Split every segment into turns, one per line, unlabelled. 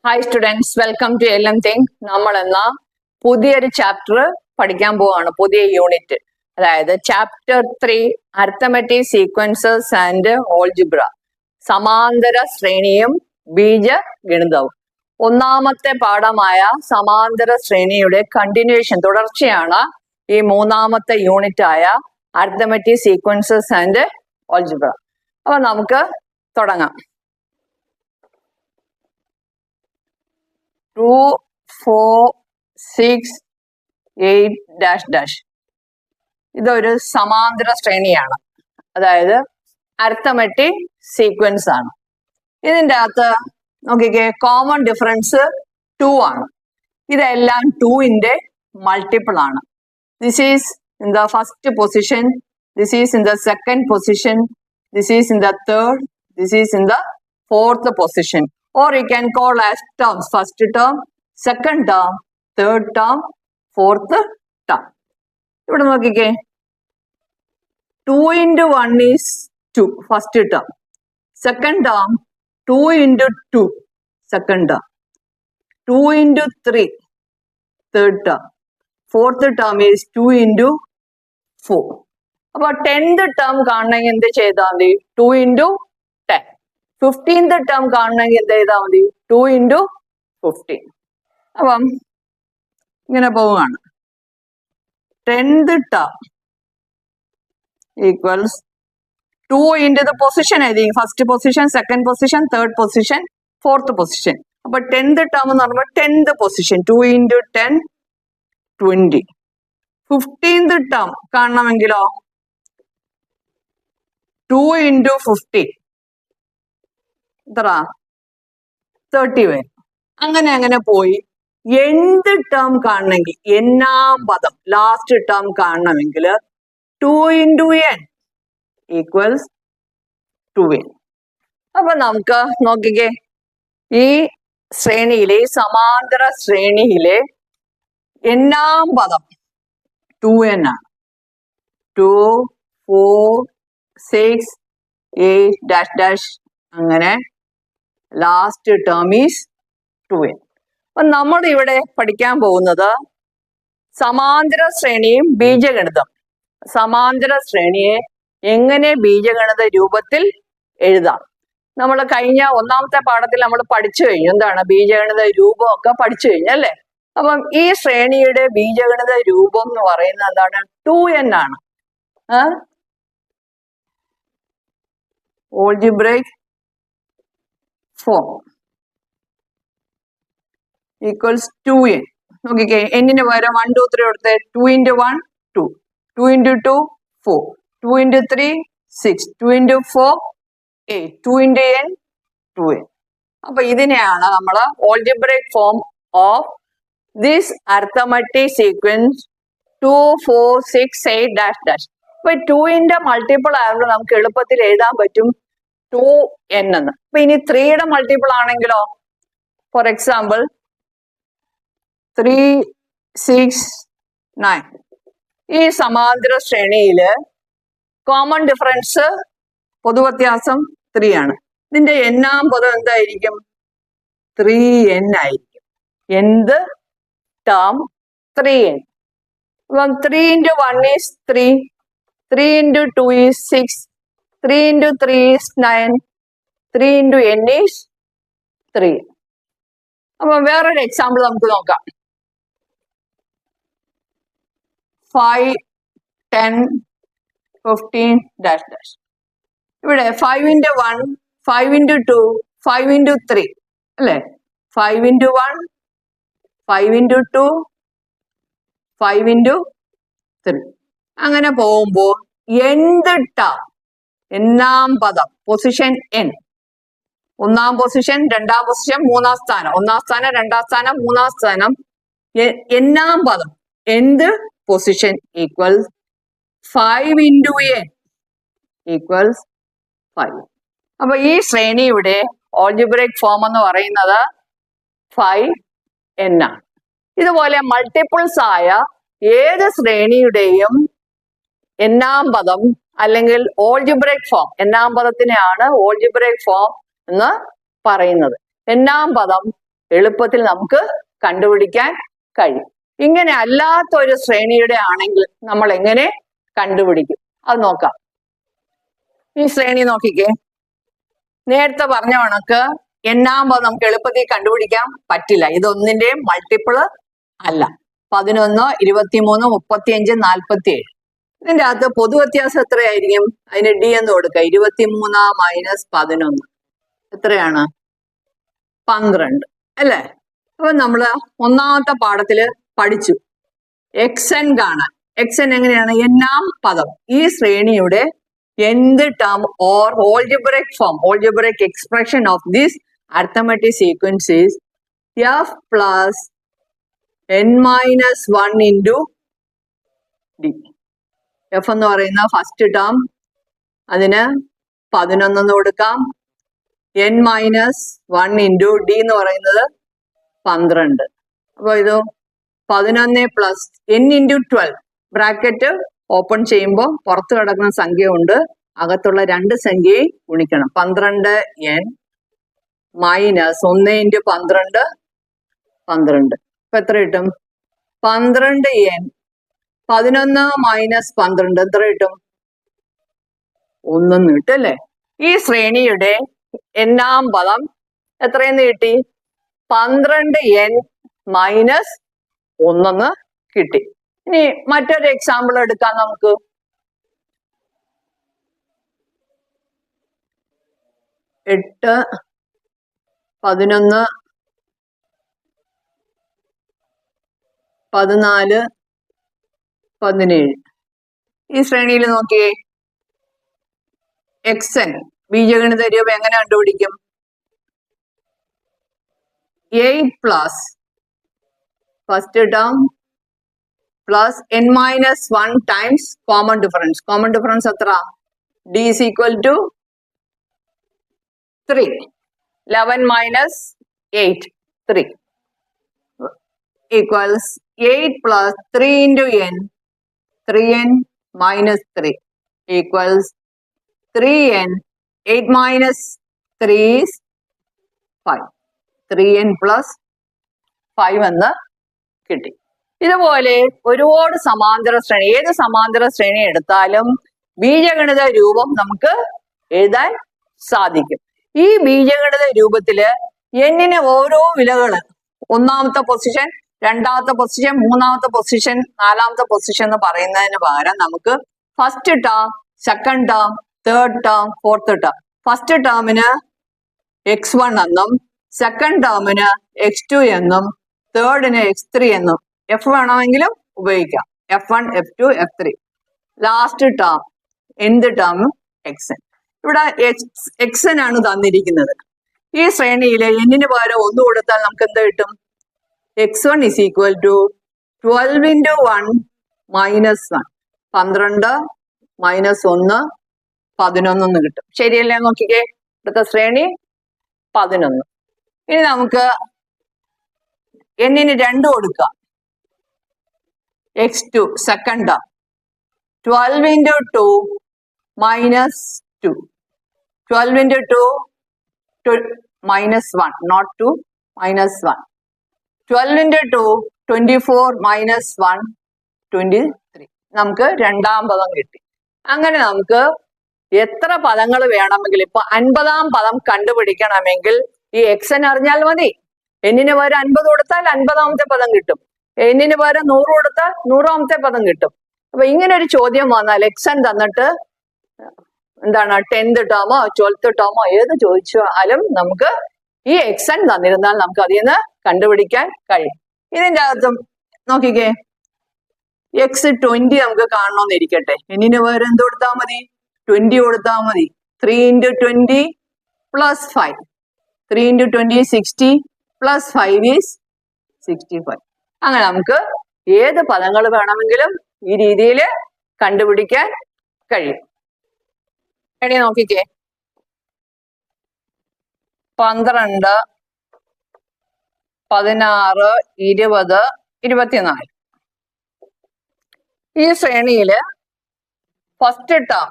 Hi students, welcome to LM നമ്മൾ എന്ന പുതിയൊരു ചാപ്റ്റർ പഠിക്കാൻ പോവാണ്, പുതിയ യൂണിറ്റ്. അതായത് chapter 3 arithmetic sequences and algebra, സമാന്തര ശ്രേണിയും ബീജഗണിതവും. ഒന്നാമത്തെ പാഠമായ സമാന്തര ശ്രേണിയുടെ കണ്ടിന്യൂഷൻ, തുടർച്ചയാണ് ഈ മൂന്നാമത്തെ യൂണിറ്റ് ആയ അരിത്തമെറ്റിക് സീക്വൻസസ് ആൻഡ് ഓൾജിബ്ര. അപ്പൊ നമുക്ക് തുടങ്ങാം. 2, 4, 6, 8 ഇതൊരു സമാന്തര ശ്രേണിയാണ്, അതായത് അരിത്തമെറ്റിക് സീക്വൻസ് ആണ്. ഇതിൻ്റെ അകത്ത് നോക്കിക്കേ, കോമൺ ഡിഫറൻസ് 2 ആണ്. ഇതെല്ലാം 2ന്റെ മൾട്ടിപ്പിൾ ആണ്. This is in the first position, this is in the second position, this is in the third, this is in the fourth position. Or you can call as terms: first term, second term, third term, fourth term. ഇവിടെ നോക്കിക്കേ, 2 into 1 is 2, first term. Second term, 2 into 2, second term. 2 into 3, third term. Fourth term is 2 into 4. അപ്പോൾ 10th term കാണണമെങ്കിൽ എന്ത് ചെയ്താൽ മതി? 2 into 10. 15th term കാണണമെങ്കിൽ എന്ത് ചെയ്താൽ മതി? 2 into 15. അപ്പം ഇങ്ങനെ പോവുകയാണ്. 10th term equals 2 into the position ആയിരിക്കും. First position, second position, third position, fourth position. അപ്പൊ 10th ടേം എന്ന് പറയുമ്പോൾ 10th position, 2 into 10, 20. 15th term കാണണമെങ്കിലോ 2 into 50, 30 വരും. അങ്ങനെ പോയി എന്ത് ടേം കാണണമെങ്കിൽ, എന്നാം പദം ലാസ്റ്റ് ടേം കാണണമെങ്കിൽ 2 into n ഈക്വൽസ് 2n. അപ്പൊ നമുക്ക് നോക്കിക്കേ, ഈ ശ്രേണിയിലെ, സമാന്തര ശ്രേണിയിലെ എന്നാം പദം 2n ആണ്. 2, 4, 6, 8 അങ്ങനെ ലാസ്റ്റ് ടേം ഈസ് 2n. അപ്പൊ നമ്മൾ ഇവിടെ പഠിക്കാൻ പോകുന്നത് സമാന്തര ശ്രേണിയും ബീജഗണിതം. സമാന്തര ശ്രേണിയെ എങ്ങനെ ബീജഗണിത രൂപത്തിൽ എഴുതാം. നമ്മൾ കഴിഞ്ഞ ഒന്നാമത്തെ പാഠത്തിൽ നമ്മൾ പഠിച്ചു കഴിഞ്ഞു, എന്താണ് ബീജഗണിത രൂപമൊക്കെ പഠിച്ചു കഴിഞ്ഞു അല്ലേ. അപ്പം ഈ ശ്രേണിയുടെ ബീജഗണിത രൂപം എന്ന് പറയുന്നത് എന്താണ്? 2n ആണ്. Algebraic form equals 2n. നോക്കിക്കേ, എന്നിന് പകരം 1, 2, 3 കൊടുത്തേ. 2 into 1, 2, 2 into 2, 4, 2 into 3, 6, 2 into 4, 8, 2 into n, 2n. അപ്പൊ ഇതിനെയാണ് നമ്മൾ algebraic form of this arithmetic sequence 2, 4, 6, 8 അപ്പൊ 2ന്റെ മൾട്ടിപ്പിൾ ആയതുകൊണ്ട് നമുക്ക് എളുപ്പത്തിൽ എഴുതാൻ പറ്റും 2n എന്ന്. അപ്പൊ ഇനി 3യുടെ മൾട്ടിപ്പിൾ ആണെങ്കിലോ, ഫോർ എക്സാമ്പിൾ 3, 6, 9. ഈ സമാന്തര ശ്രേണിയില് കോമൺ ഡിഫറൻസ്, പൊതുവ്യത്യാസം 3 ആണ്. ഇതിന്റെ എന്നാം പദം എന്തായിരിക്കും? 3n ആയിരിക്കും. എന്ത് ടേം? 3n. അപ്പം 3 into 1 is 3, 3 into 2 is 6, 3 into 3 is 9, 3 into n is 3. അപ്പൊ വേറൊരു എക്സാമ്പിൾ നമുക്ക് നോക്കാം. 5, 10, 15 ഇവിടെ 5 into 1, 5 into 2, 5 into 3 അല്ലേ. 5 into 1, 5 into 2, 5 into 3. അങ്ങനെ പോകുമ്പോ എന്ത് ടേം, എന്നാം പദം, പൊസിഷൻ n, ഒന്നാം പൊസിഷൻ, രണ്ടാം പൊസിഷൻ, മൂന്നാം സ്ഥാനം, ഒന്നാം സ്ഥാനം, രണ്ടാം സ്ഥാനം, മൂന്നാം സ്ഥാനം, എന്നാം പദം, എന്ത് position equals 5 into n equals 5. അപ്പൊ ഈ ശ്രേണിയുടെ ഓൾജിബ്രൈക് ഫോം എന്ന് പറയുന്നത് 5n ആണ്. ഇതുപോലെ മൾട്ടിപ്പിൾസ് ആയ ഏത് ശ്രേണിയുടെയും എന്നാം പദം അല്ലെങ്കിൽ ഓൾജിബ്രൈക് ഫോം, എന്നാം പദത്തിനെയാണ് ഓൾജിബ്രൈക് ഫോം എന്ന് പറയുന്നത്. എന്നാം പദം എളുപ്പത്തിൽ നമുക്ക് കണ്ടുപിടിക്കാൻ കഴിയും. ഇങ്ങനെ അല്ലാത്ത ഒരു ശ്രേണിയുടെ ആണെങ്കിൽ നമ്മൾ എങ്ങനെ കണ്ടുപിടിക്കും അത് നോക്കാം. ഈ ശ്രേണി നോക്കിക്കേ. നേരത്തെ പറഞ്ഞ കണക്ക് എണ്ണാകുമ്പോൾ നമുക്ക് എളുപ്പത്തിൽ കണ്ടുപിടിക്കാൻ പറ്റില്ല. ഇതൊന്നിന്റെയും മൾട്ടിപ്പിള് അല്ല. 11, 23, 35, 47. ഇതിന്റെ അകത്ത് പൊതു വ്യത്യാസം എത്രയായിരിക്കും? അതിന് ഡി എന്ന് കൊടുക്കുക. 23 മൈനസ് 11 എത്രയാണ്? 12 അല്ലേ? അപ്പൊ നമ്മള് ഒന്നാമത്തെ പാഠത്തില് പഠിച്ചു എക്സൻ കാണാൻ. എക്സൻ എങ്ങനെയാണ്? എന്നാം പദം. ഈ ശ്രേണിയുടെ nth term or algebraic form, algebraic expression of this arithmetic sequence is f plus n minus 1 into d. f എന്ന് പറയുന്ന ഫസ്റ്റ് ടേം, അതിന് 11 എന്ന് കൊടുക്കാം. n മൈനസ് 1 ഇൻറ്റു ഡി എന്ന് പറയുന്നത് 12. അപ്പൊ ഇത് 11 plus n into 12 bracket open ചെയ്യുമ്പോൾ പുറത്ത് കിടക്കുന്ന സംഖ്യ ഉണ്ട്, അകത്തുള്ള രണ്ട് സംഖ്യയെ ഗുണിക്കണം. 12n minus 1 into 12 12. ഇപ്പൊ എത്ര കിട്ടും? 12n. 11 മൈനസ് 12 എത്ര കിട്ടും? 1 കിട്ടും അല്ലേ? ഈ ശ്രേണിയുടെ എന്നാം പദം എത്രയെന്ന് കിട്ടി? 12n മൈനസ് 1 കിട്ടി. ഇനി മറ്റൊരു എക്സാമ്പിൾ എടുക്കാം നമുക്ക്. എട്ട് 11 14 17. ഈ ശ്രേണിയിൽ നോക്കിയേ. എക്സൻ ബീജഗണിത രൂപം എങ്ങനെ കണ്ടുപിടിക്കും? 8 plus first term plus n minus 1 times common difference. Common difference എത്ര? d is equal to 3. 11 minus 8 3 equals 8 plus 3 into n. 3n minus 3 equals 3n. 8 minus 3 is 5. 3n plus 5 എന്ന് കിട്ടി. ഇതുപോലെ ഒരുപാട് സമാന്തര ശ്രേണി, ഏത് സമാന്തര ശ്രേണി എടുത്താലും ബീജഗണിത രൂപം നമുക്ക് എഴുതാൻ സാധിക്കും. ഈ ബീജഗണിത രൂപത്തില് എന്നിന് ഓരോ വിലകള്, ഒന്നാമത്തെ പൊസിഷൻ, രണ്ടാമത്തെ പൊസിഷൻ, മൂന്നാമത്തെ പൊസിഷൻ, നാലാമത്തെ പൊസിഷൻ എന്ന് പറയുന്നതിന് പകരം നമുക്ക് first term, second term, third term, fourth term. First ടേമിന് x1 എന്നും, സെക്കൻഡ് ടേമിന് x2 എന്നും, തേർഡിന് x3 എന്നും, എഫ് വേണമെങ്കിലും ഉപയോഗിക്കാം. f1, f2, f3. Last term nth term xn. ഇവിടെ xn ആണ് തന്നിരിക്കുന്നത്. ഈ ശ്രേണിയിലെ എന്നിന് പകരം 1 കൊടുത്താൽ നമുക്ക് എന്ത് കിട്ടും? x1 is equal to 12 into 1 minus 1. 12 minus 1 11 കിട്ടും. ശരിയല്ലേ? നോക്കിക്കേ, ഇവിടുത്തെ ശ്രേണി 11. ഇനി നമുക്ക് എന്നിന് 2 കൊടുക്കാം. x2 second term 12 into 2 minus 2. 12 into 2 minus 1, not 2, minus 1. 12 into 2 24 minus 1 23. നമുക്ക് രണ്ടാം പദം കിട്ടി. അങ്ങനെ നമുക്ക് എത്ര പദങ്ങൾ വേണമെങ്കിൽ, ഇപ്പൊ 50ആം പദം കണ്ടുപിടിക്കണമെങ്കിൽ ഈ xn അറിഞ്ഞാൽ മതി. എന്നിന് പകരം 50 കൊടുത്താൽ 50ആമത്തെ പദം കിട്ടും. എന്നിന് പകരം 100 കൊടുത്താൽ 100ആമത്തെ പദം കിട്ടും. അപ്പൊ ഇങ്ങനെ ഒരു ചോദ്യം വന്നാൽ xn തന്നിട്ട് എന്താണ് 10th ടേമോ 12th ടേമോ ഏത് ചോദിച്ചാലും നമുക്ക് ഈ xn തന്നിരുന്നാൽ നമുക്ക് അതിൽ നിന്ന് കണ്ടുപിടിക്കാൻ കഴിയും. ഇതിന്റെ അകത്തും നോക്കിക്കേ, x20 നമുക്ക് കാണണമെന്നിരിക്കട്ടെ. എന്നിന് പകരം എന്ത് കൊടുത്താൽ മതി? 20 കൊടുത്താൽ മതി. 3 into 20 plus 5. 3 into 20 60 plus 5 is 65. അങ്ങനെ നമുക്ക് ഏത് പദങ്ങൾ വേണമെങ്കിലും ഈ രീതിയിൽ കണ്ടുപിടിക്കാൻ കഴിയും. എടി നോക്കിക്കേ, 12 16 20 24. ഈ ശ്രേണിയില് ഫസ്റ്റ് ടേം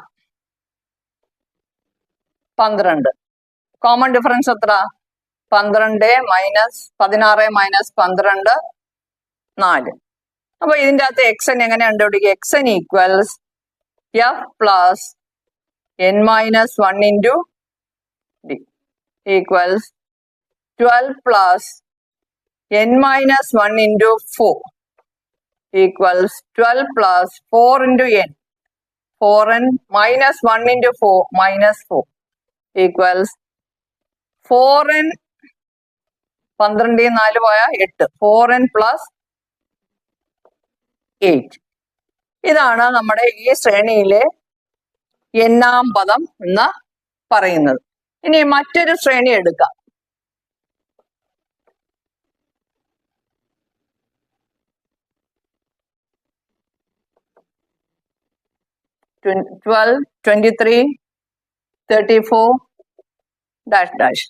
12. കോമൺ ഡിഫറൻസ് എത്ര? 12 മൈനസ് 16 മൈനസ് 12 4. അപ്പൊ ഇതിൻ്റെ അകത്ത് എക്സൻ എങ്ങനെ കണ്ടുപിടിക്കുക? X n equals f plus n minus 1 into d equals 12 plus n minus 1 into 4 equals 12 plus 4 into n 4n minus 1 into 4 minus 4 equals 4n 12 4 പോയാൽ 8 4n പ്ലസ് 8. ഇതാണ് നമ്മുടെ ഈ ശ്രേണിയിലെ n-ാം പദം എന്ന് പറയുന്നത്. ഇനി മറ്റൊരു ശ്രേണി എടുക്കാം. Twelve 23 34 dash dash.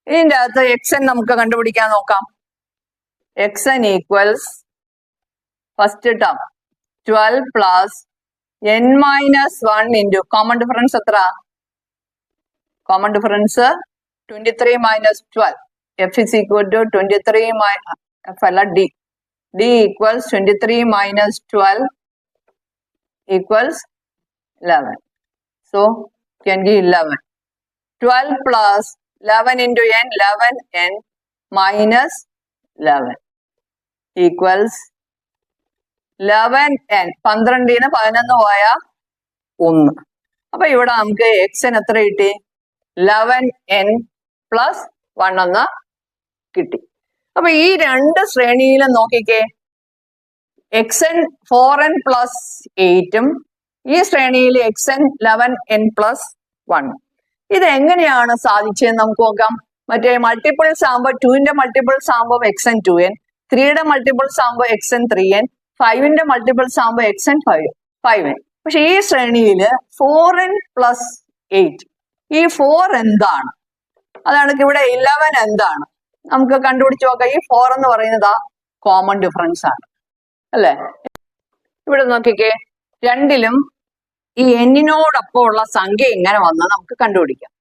ഇതിൻ്റെ അകത്ത് എക്സൻ നമുക്ക് കണ്ടുപിടിക്കാൻ നോക്കാം. X n equals first term 12 plus n minus 1 into common difference എത്ര? Common difference 23 minus 12. F is equal to 23 f അല്ല d. D equals 23 minus 12 equals 11. So can give 11. 12 plus 11 into n 11n minus 11 equals 11n. 12-ന് 11 പോയാ 1. അപ്പൊ ഇവിടെ നമുക്ക് എക്സൻ എത്ര കിട്ടി? 11n plus 1 എന്ന് കിട്ടി. അപ്പൊ ഈ രണ്ട് ശ്രേണിയിലും നോക്കിക്കേ, എക്സൻ 4n പ്ലസ് 8ഉം ഈ ശ്രേണിയിൽ എക്സൻ 11n പ്ലസ് 1. ഇത് എങ്ങനെയാണ് സാധിച്ചതെന്ന് നമുക്ക് നോക്കാം. മറ്റേ മൾട്ടിപ്പിൾസ് ആകുമ്പോൾ 2ന്റെ മൾട്ടിപ്പിൾസ് ആകുമ്പോൾ എക്സൻ 2n, 3യുടെ മൾട്ടിപ്പിൾസ് ആകുമ്പോൾ എക്സൻ 3n, 5ന്റെ മൾട്ടിപ്പിൾസ് ആകുമ്പോൾ എക്സൻ 5n. പക്ഷെ ഈ ശ്രേണിയില് 4n പ്ലസ് 8, ഈ 4 എന്താണ്? അതാണ് ഇവിടെ 11 എന്താണ് നമുക്ക് കണ്ടുപിടിച്ച് നോക്കാം. ഈ 4 എന്ന് പറയുന്നത് കോമൺ ഡിഫറൻസ് ആണ് അല്ലെ? ഇവിടെ നോക്കിക്കേ, രണ്ടിലും ഈ എന്നിനോടൊപ്പം ഉള്ള സംഖ്യ ഇങ്ങനെ വന്ന് നമുക്ക് കണ്ടുപിടിക്കാം.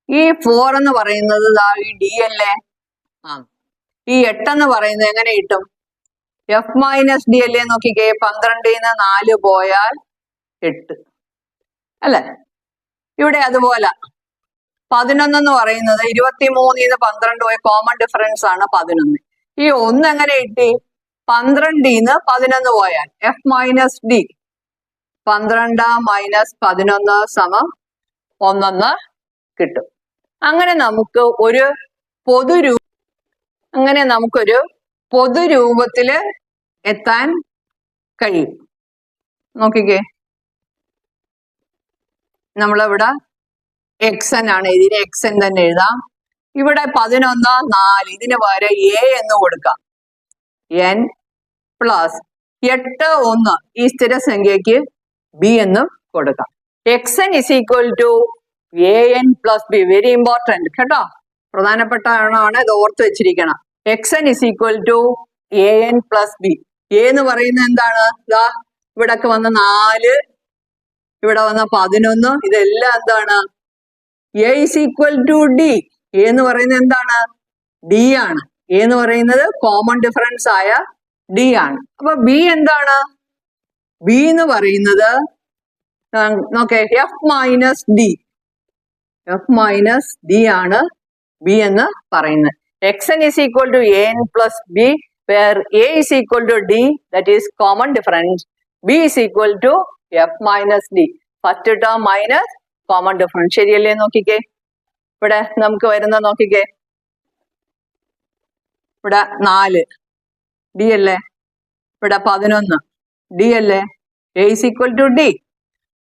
ഈ 4 എന്ന് പറയുന്നത് ഈ ഡി അല്ലേ? ഈ 8 എന്ന് പറയുന്നത് എങ്ങനെ കിട്ടും? എഫ് മൈനസ് ഡി അല്ലേ? നോക്കിക്കേ, 12-ന് 4 പോയാൽ 8 അല്ലെ? ഇവിടെ അതുപോലെ 11 എന്ന് പറയുന്നത് 23-ന് 12 പോയ കോമൺ ഡിഫറൻസ് ആണ് 11. ഈ 1 എങ്ങനെ കിട്ടി? 12-ന് 11 പോയാൽ എഫ് മൈനസ് ഡി 12 മൈനസ് 11 സമം 1 കിട്ടും. അങ്ങനെ നമുക്കൊരു പൊതുരൂപത്തില് എത്താൻ കഴിയും. നോക്കിക്കേ, നമ്മളിവിടെ എക്സൻ ആണ്, ഇതിന് എക്സൻ തന്നെ എഴുതാം. ഇവിടെ 11 4, ഇതിന് പകരം എ എന്ന് കൊടുക്കാം. n പ്ലസ് 8 1 ഈ സ്ഥിരസംഖ്യക്ക് ബി എന്നും കൊടുക്കാം. X n is equal to an plus b. Very important കേട്ടോ, പ്രധാനപ്പെട്ടതാണ്, ഇത് ഓർത്ത് വെച്ചിരിക്കണം. X n is equal to an plus b. A എന്ന് പറയുന്നത് എന്താണ്? ഇതാ ഇവിടൊക്കെ വന്ന 4, ഇവിടെ വന്ന 11, ഇതെല്ലാം എന്താണ്? A is equal to D. A എന്ന് പറയുന്നത് എന്താണ്? ഡി ആണ്. എ എന്ന് പറയുന്നത് കോമൺ ഡിഫറൻസ് ആയ ഡി ആണ്. അപ്പൊ ബി എന്താണ്? ബി എന്ന് പറയുന്നത് നോക്കേ, f minus d. F minus d ആണ് ബി എന്ന് പറയുന്നത്. X n is equal to an plus b, where a is equal to d, that is common difference. B is equal to f minus d. First term minus common difference. ശരിയല്ലേ? നോക്കിക്കേ, ഇവിടെ നമുക്ക് വരുന്ന നോക്കിക്കേ, ഇവിടെ 4 ഡി അല്ലേ? ഇവിടെ 11 ഡി അല്ലേ? A is equal to D.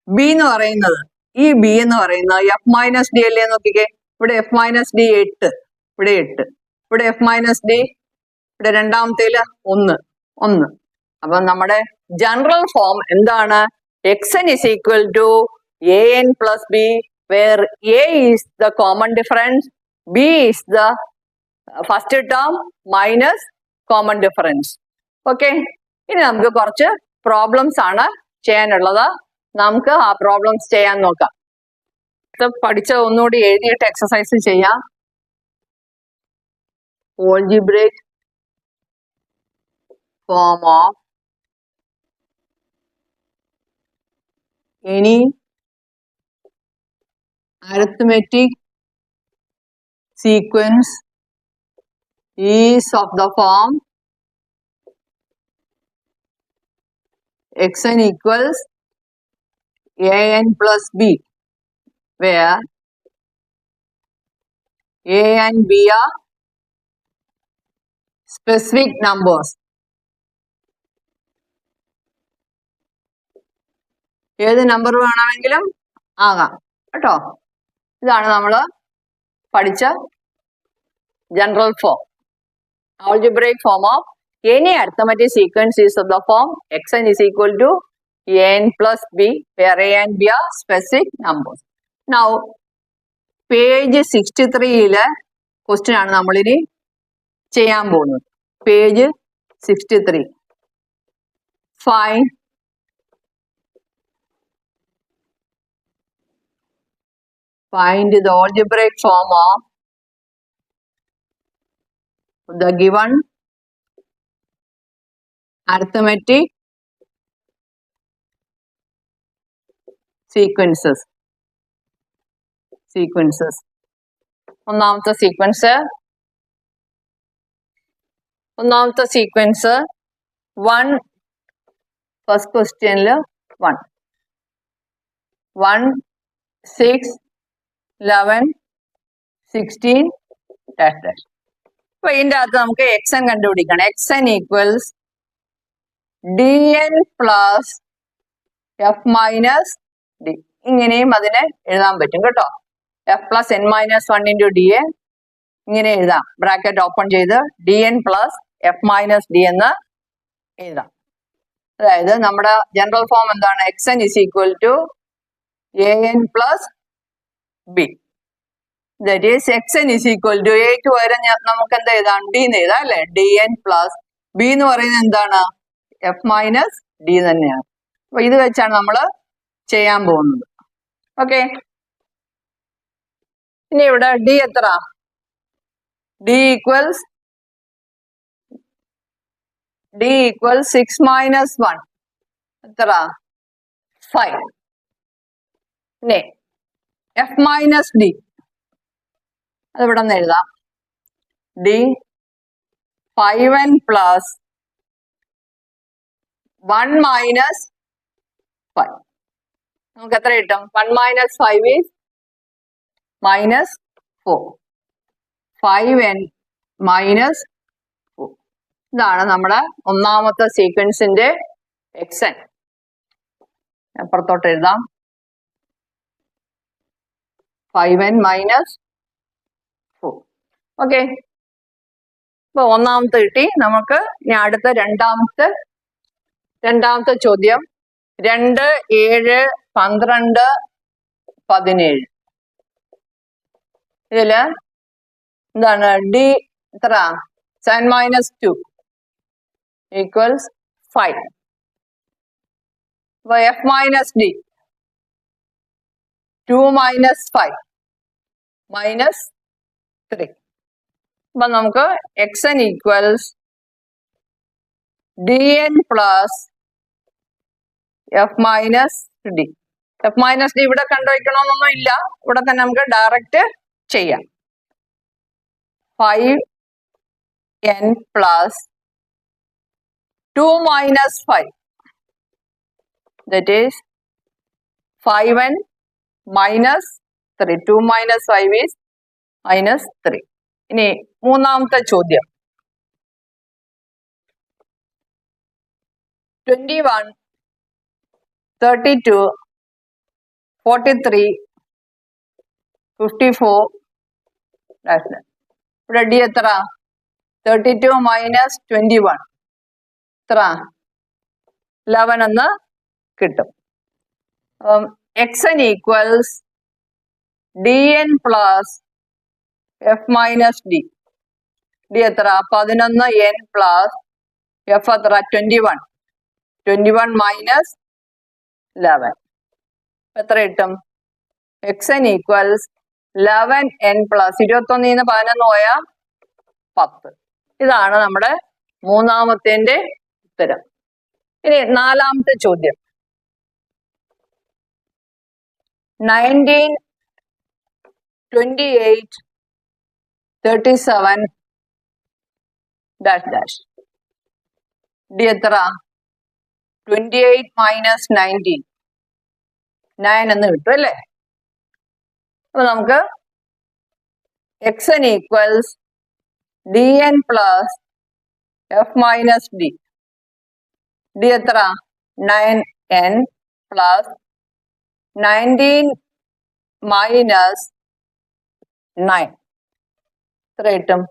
B എന്ന് പറയുന്നത്, ഈ ബി എന്ന് പറയുന്നത് എഫ് മൈനസ് ഡി അല്ലേ? നോക്കിക്കേ, ഇവിടെ എഫ് മൈനസ് ഡി 8, ഇവിടെ 8, ഇവിടെ എഫ് മൈനസ് ഡി, ഇവിടെ രണ്ടാമത്തേല് 1. അപ്പൊ നമ്മുടെ ജനറൽ ഫോം എന്താണ്? X n is equal to an plus b, where a is the common difference, b is the first term minus common difference. Okay, ഇനി നമുക്ക് കുറച്ച് പ്രോബ്ലംസ് ആണ് ചെയ്യാനുള്ളത്. നമുക്ക് ആ പ്രോബ്ലംസ് ചെയ്യാൻ നോക്കാം. പഠിച്ച ഒന്നുകൂടി എഴുതിയിട്ട് എക്സസൈസ് ചെയ്യാം. algebraic form of any arithmetic sequence is of the form xn equals an plus b, where a and b are specific numbers. ഏത് നമ്പർ വേണമെങ്കിലും ആകാം കേട്ടോ. ഇതാണ് നമ്മൾ പഠിച്ച general form. algebraic form of any arithmetic sequence is of the form xn is equal to an plus b, where a and b are specific numbers. Now page 63-ലെ question ആണ് നമ്മളിനി ചെയ്യാൻ പോകുന്നത്. Page 63. Find the algebraic form of the given arithmetic sequences. ഒന്നാമത്തെ sequence 1. First ക്വസ്റ്റ്യനിൽ 1, 6, 11, 16 dash dash. അപ്പൊ ഇതിന്റെ അകത്ത് നമുക്ക് xn കണ്ടുപിടിക്കണം. xn equals dn plus f minus d. ഇങ്ങനെയും അതിനെ എഴുതാൻ പറ്റും കേട്ടോ. f plus n minus 1 into D A ഇങ്ങനെ എഴുതാം. ബ്രാക്കറ്റ് ഓപ്പൺ ചെയ്ത് dn plus f minus d എന്ന് എഴുതാം. അതായത് നമ്മുടെ ജനറൽ ഫോം എന്താണ്? xn is equal to an plus b. That is xn is equal to a ക്ക് പകരം നമുക്ക് എന്താ എഴുതാം? d എന്ന് എഴുതാം അല്ലെ? dn പ്ലസ് b എന്ന് പറയുന്നത് എന്താണ്? f മൈനസ് d തന്നെയാണ്. അപ്പൊ ഇത് വെച്ചാണ് നമ്മൾ ചെയ്യാൻ പോകുന്നത്. ഓക്കെ, ഇനി ഇവിടെ d എത്ര? d ഈക്വൽസ് 6 മൈനസ് 1 എത്ര? 5. ഇനി f മൈനസ് d അത് ഇവിടെ നിന്ന് എഴുതാം. d 5n plus 1 minus 5. നമുക്ക് എത്ര കിട്ടും? 1 minus 5 is minus 4. 5n minus 4. ഇതാണ് നമ്മുടെ ഒന്നാമത്തെ സീക്വൻസിന്റെ xn. അപ്പുറത്തോട്ട് എഴുതാം. 5n minus 4. ഓക്കെ, ഇപ്പൊ ഒന്നാമത്തെ കിട്ടി നമുക്ക്. ഇനി അടുത്ത രണ്ടാമത്തെ ചോദ്യം 2, 7, 12, 17. ഇതില് എന്താണ്? d എത്ര? 7 മൈനസ് 2 ഈക്വൽസ് 5. അപ്പൊ f minus d 2 minus 5 minus 3. അപ്പൊ നമുക്ക് xn equals dn plus f minus d. f minus d ഇവിടെ കണ്ടുവയ്ക്കണമെന്നൊന്നും ഇല്ല, ഇവിടെ തന്നെ നമുക്ക് ഡയറക്റ്റ് ചെയ്യാം. 5n plus 2 minus 5, that is 5n minus 3. 2 minus 5 is minus 3. ഇനി മൂന്നാമത്തെ ചോദ്യം 21, 32, 43, 54. ഇവിടെ d എത്ര? 32 മൈനസ് 21 എത്ര? 11 എന്ന് കിട്ടും. xn equals dn plus f minus d. d എത്ര? 11n പ്ലസ് f എത്ര? 21. 21 മൈനസ് 11 എത്ര കിട്ടും? xn ഈക്വൽസ് 11n പ്ലസ് 21 11 പോയാൽ 10. ഇതാണ് നമ്മുടെ മൂന്നാമത്തേന്റെ ഉത്തരം. ഇനി നാലാമത്തെ ചോദ്യം. 19, 28, 37 dash dash. ഡി എത്ര? 28 minus 19. 9 എന്ന് കിട്ടും അല്ലേ? അപ്പൊ നമുക്ക് xn equals dn plus f minus d. d എത്ര? 9n plus 19 minus 9. എത്ര കിട്ടും?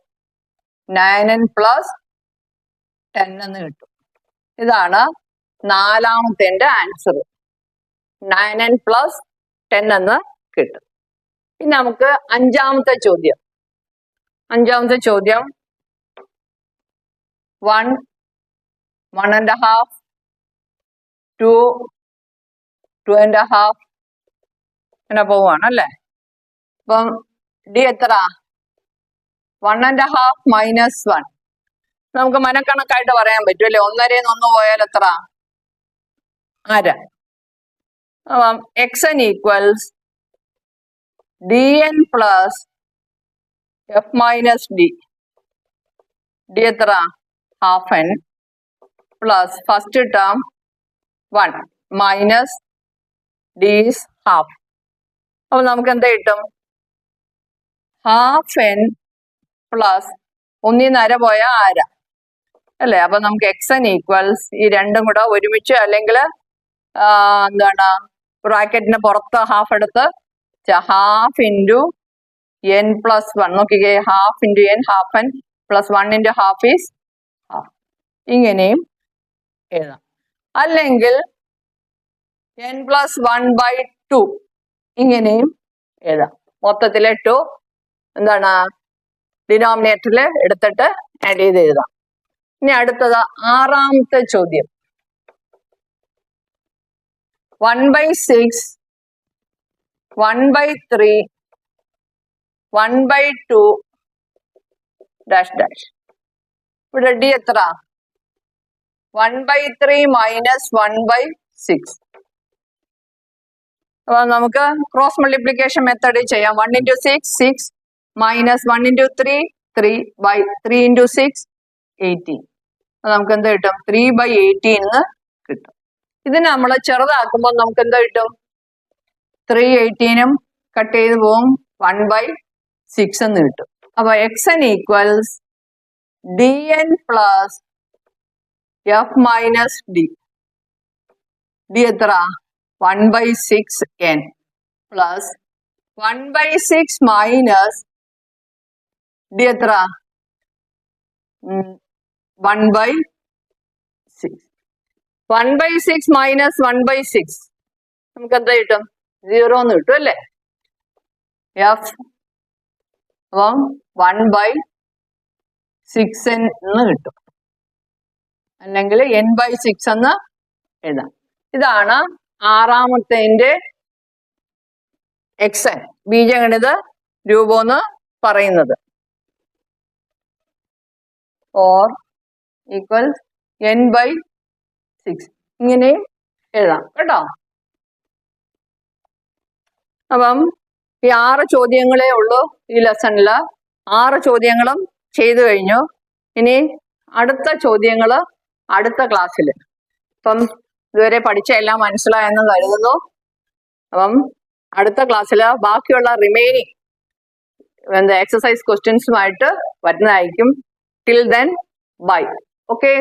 9n plus 10 എന്ന് കിട്ടും. ഇതാണ് നാലാമത്തെ ആൻസർ. 9n plus 10 എന്ന് കിട്ടും. ഇനി നമുക്ക് അഞ്ചാമത്തെ ചോദ്യം. 1, 1.5, 2, 2.5 അങ്ങനെ പോവാണല്ലേ? അപ്പം ഡി എത്ര? 1.5 minus 1. നമുക്ക് മനക്കണക്കായിട്ട് പറയാൻ പറ്റും അല്ലേ? 1.5 1 പോയാൽ എത്ര? 1/2. അപ്പം xn equals dn plus f minus d. d എത്ര? half n plus first term 1 minus d is half. അപ്പൊ നമുക്ക് എന്താ കിട്ടും? half n plus 1/2 പോയാൽ 1/2 അല്ലേ? അപ്പൊ നമുക്ക് xn equals ഈ രണ്ടും കൂടെ ഒരുമിച്ച് അല്ലെങ്കിൽ എന്താണ് ബ്രാക്കറ്റിന് പുറത്ത് ഹാഫ് എടുത്ത് ഹാഫ് ഇൻറ്റു n plus 1. നോക്കിക്കേ, half into n, half n plus 1 into half is half. ഇങ്ങനെയും എഴുതാം. അല്ലെങ്കിൽ n plus 1/2 ഇങ്ങനെയും എഴുതാം. മൊത്തത്തിലെ 2 എന്താണ് ഡിനോമിനേറ്ററിൽ എടുത്തിട്ട് ആഡ് ചെയ്ത് എഴുതാം. ഇനി അടുത്തത് ആറാമത്തെ ചോദ്യം. 1/6, 1/3, 1/2 dash dash. ഇവിടെ ഡി എത്ര? 1/3 minus 1/6. അപ്പൊ നമുക്ക് ക്രോസ് മൾട്ടിപ്ലിക്കേഷൻ മെത്തേഡിൽ ചെയ്യാം. 1 into 6, 6 minus 1 into 3, 3 into 6, 18. നമുക്ക് എന്ത് കിട്ടും? 3/18 എന്ന് കിട്ടും. ഇതിനെ നമ്മൾ ചെറുതാക്കുമ്പോൾ നമുക്ക് എന്താ കിട്ടും? 3/18 കട്ട് ചെയ്ത് പോകും, 1/6 എന്ന് കിട്ടും. അപ്പൊ xn equals dn plus f minus d. d എത്ര? 1/6n plus 1/6 minus d എത്ര? 1/6. 1/6 minus 1/6 നമുക്ക് എന്താ കിട്ടും? 0 എന്ന് കിട്ടും അല്ലേ? f അപ്പം 1/6n എന്ന് കിട്ടും, അല്ലെങ്കിൽ n/6 എന്ന് എഴുതാം. ഇതാണ് ആറാമത്തെ xn ബീജഗണിത രൂപം എന്ന് പറയുന്നത്. or equals n/6 ഇങ്ങനെയും എഴുതാം കേട്ടോ. അപ്പം ഈ 6 ചോദ്യങ്ങളേ ഉള്ളൂ ഈ ലെസണിൽ. 6 ചോദ്യങ്ങളും ചെയ്തു കഴിഞ്ഞു. ഇനി അടുത്ത ചോദ്യങ്ങൾ അടുത്ത ക്ലാസ്സിൽ. അപ്പം ഇതുവരെ പഠിച്ച എല്ലാം മനസ്സിലായെന്ന് കരുതുന്നു. അപ്പം അടുത്ത ക്ലാസ്സിൽ ബാക്കിയുള്ള റിമൈനിങ് എക്സസൈസ് ക്വസ്റ്റ്യൻസുമായിട്ട് വരുന്നതായിരിക്കും. Till then bye. ഓക്കെ.